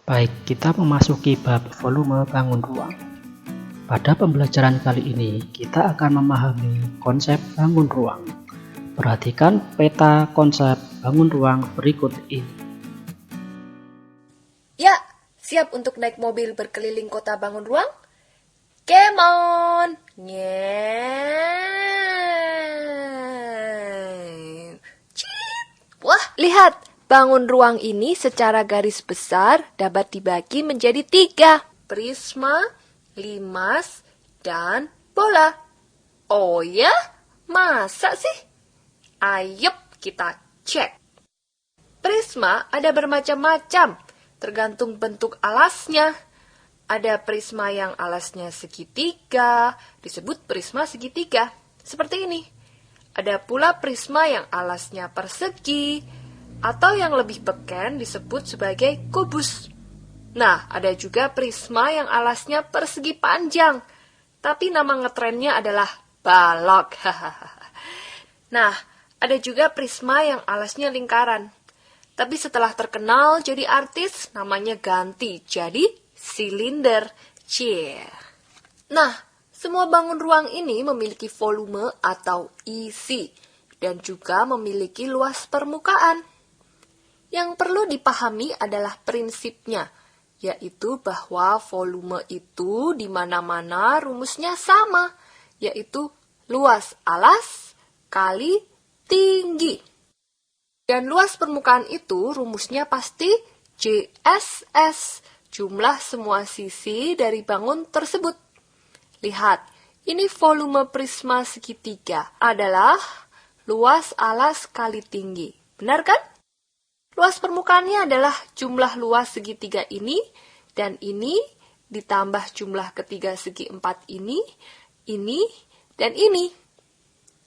Baik, kita memasuki bab volume bangun ruang. Pada pembelajaran kali ini, kita akan memahami konsep bangun ruang. Perhatikan peta konsep bangun ruang berikut ini. Ya, siap untuk naik mobil berkeliling kota bangun ruang? Come on! Wah, lihat! Bangun ruang ini secara garis besar dapat dibagi menjadi 3. Prisma, limas, dan bola. Oh ya? Masa sih? Ayo kita cek. Prisma ada bermacam-macam, tergantung bentuk alasnya. Ada prisma yang alasnya segitiga, disebut prisma segitiga, seperti ini. Ada pula prisma yang alasnya persegi, atau yang lebih beken disebut sebagai kubus. Nah, ada juga prisma yang alasnya persegi panjang, tapi nama ngetrennya adalah balok. Nah, ada juga prisma yang alasnya lingkaran. Tapi setelah terkenal jadi artis, namanya ganti jadi silinder. Nah, semua bangun ruang ini memiliki volume atau isi dan juga memiliki luas permukaan. Yang perlu dipahami adalah prinsipnya, yaitu bahwa volume itu di mana-mana rumusnya sama, yaitu luas alas kali tinggi. Dan luas permukaan itu rumusnya pasti JSS, jumlah semua sisi dari bangun tersebut. Lihat, ini volume prisma segitiga adalah luas alas kali tinggi. Benar kan? Luas permukaannya adalah jumlah luas segitiga ini, dan ini ditambah jumlah ketiga segi 4 ini, dan ini.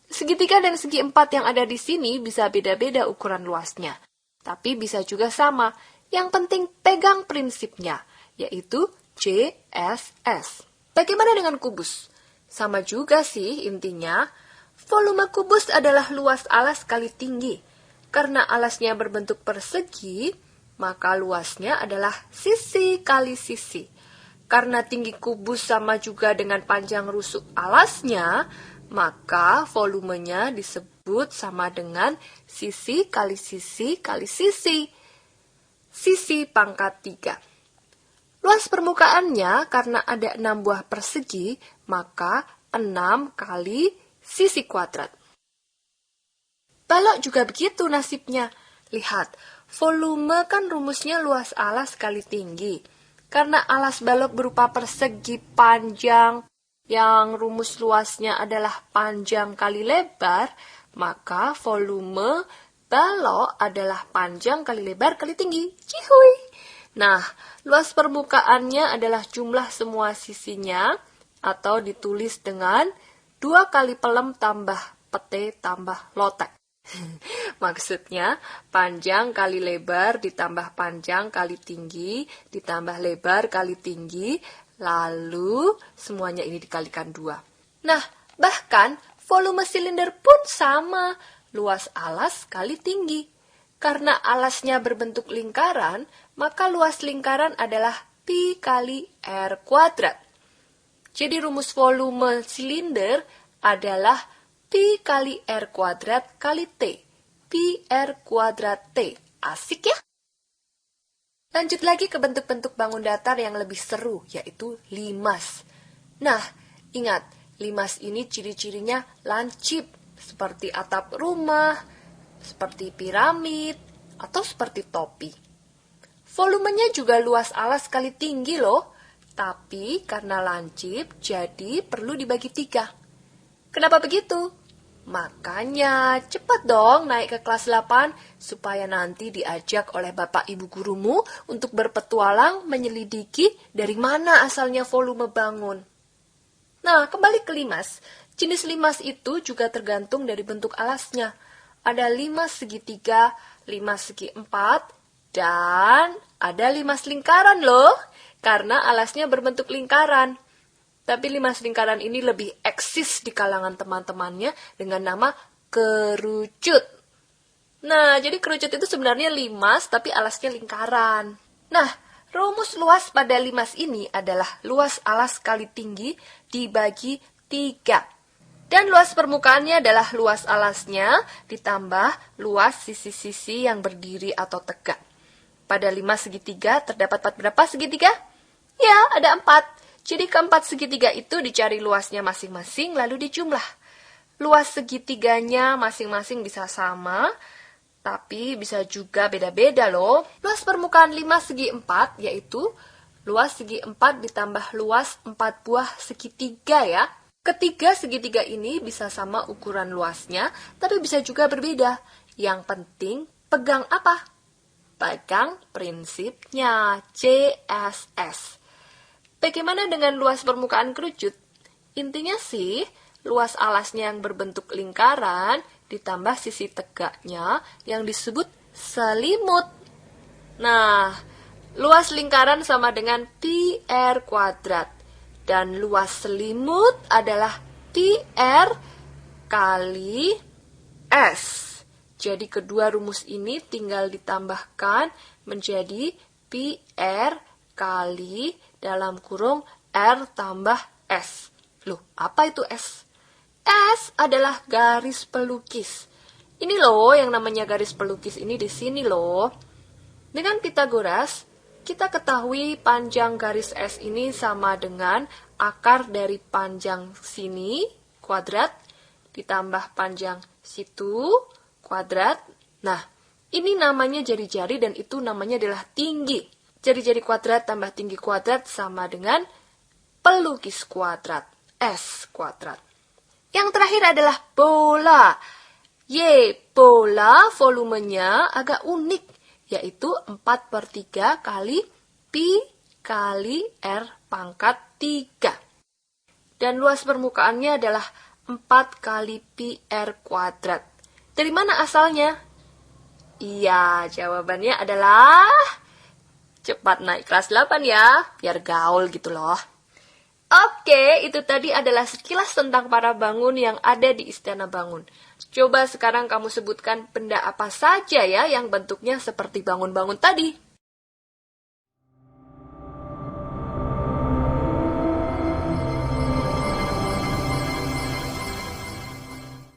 Segitiga dan segi 4 yang ada di sini bisa beda-beda ukuran luasnya, tapi bisa juga sama. Yang penting pegang prinsipnya, yaitu JSS. Bagaimana dengan kubus? Sama juga sih intinya. Volume kubus adalah luas alas kali tinggi. Karena alasnya berbentuk persegi, maka luasnya adalah sisi kali sisi. Karena tinggi kubus sama juga dengan panjang rusuk alasnya, maka volumenya disebut sama dengan sisi kali sisi kali sisi. Sisi pangkat 3. Luas permukaannya karena ada 6 buah persegi, maka 6 kali sisi kuadrat. Balok juga begitu nasibnya. Lihat, volume kan rumusnya luas alas kali tinggi. Karena alas balok berupa persegi panjang, yang rumus luasnya adalah panjang kali lebar, maka volume balok adalah panjang kali lebar kali tinggi. Cihuy! Nah, luas permukaannya adalah jumlah semua sisinya, atau ditulis dengan 2 kali pelem tambah pete tambah lotek. Maksudnya, panjang kali lebar ditambah panjang kali tinggi, ditambah lebar kali tinggi, lalu semuanya ini dikalikan 2. Nah, bahkan volume silinder pun sama, luas alas kali tinggi. Karena alasnya berbentuk lingkaran, maka luas lingkaran adalah pi kali R kuadrat. Jadi rumus volume silinder adalah pi kali R kuadrat kali T. Pi R kuadrat T. Asik ya? Lanjut lagi ke bentuk-bentuk bangun datar yang lebih seru, yaitu limas. Nah, ingat, limas ini ciri-cirinya lancip, seperti atap rumah, seperti piramid, atau seperti topi. Volumenya juga luas alas kali tinggi loh, tapi karena lancip, jadi perlu dibagi 3. Kenapa begitu? Makanya cepat dong naik ke kelas 8 supaya nanti diajak oleh bapak ibu gurumu untuk berpetualang menyelidiki dari mana asalnya volume bangun. Nah, kembali ke limas. Jenis limas itu juga tergantung dari bentuk alasnya. Ada limas segitiga, limas segi 4, dan ada limas lingkaran loh, karena alasnya berbentuk lingkaran. Tapi limas lingkaran ini lebih eksis di kalangan teman-temannya dengan nama kerucut. Nah, jadi kerucut itu sebenarnya limas tapi alasnya lingkaran. Nah, Rumus luas pada limas ini adalah luas alas kali tinggi dibagi 3. Dan luas permukaannya adalah luas alasnya ditambah luas sisi-sisi yang berdiri atau tegak. Pada limas segitiga terdapat berapa segitiga? Ya, ada 4. Jadi keempat segitiga itu dicari luasnya masing-masing lalu dijumlah. Luas segitiganya masing-masing bisa sama, tapi bisa juga beda-beda loh. Luas permukaan 5 segi 4 yaitu luas segi 4 ditambah luas 4 buah segitiga ya. Ketiga segitiga ini bisa sama ukuran luasnya, tapi bisa juga berbeda. Yang penting pegang apa? Pegang prinsipnya, CSS. Bagaimana dengan luas permukaan kerucut? Intinya sih, luas alasnya yang berbentuk lingkaran ditambah sisi tegaknya yang disebut selimut. Nah, luas lingkaran sama dengan pi r kuadrat. Dan luas selimut adalah pi r kali s. Jadi kedua rumus ini tinggal ditambahkan menjadi pi r kali dalam kurung r tambah s. Loh, apa itu s? S adalah garis pelukis. Ini loh yang namanya garis pelukis ini di sini loh. Dengan Pitagoras, kita ketahui panjang garis S ini sama dengan akar dari panjang sini, kuadrat, ditambah panjang situ, kuadrat. Nah, ini namanya jari-jari dan itu namanya adalah tinggi. Jari-jari kuadrat tambah tinggi kuadrat sama dengan pelukis kuadrat, S kuadrat. Yang terakhir adalah bola. Bola volumenya agak unik, yaitu 4/3 kali pi kali r pangkat 3. Dan luas permukaannya adalah 4 kali pi r kuadrat. Dari mana asalnya? Iya, jawabannya adalah cepat naik kelas 8 ya, biar gaul gitu loh. Oke, itu tadi adalah sekilas tentang para bangun yang ada di Istana Bangun. Coba sekarang kamu sebutkan benda apa saja ya yang bentuknya seperti bangun-bangun tadi.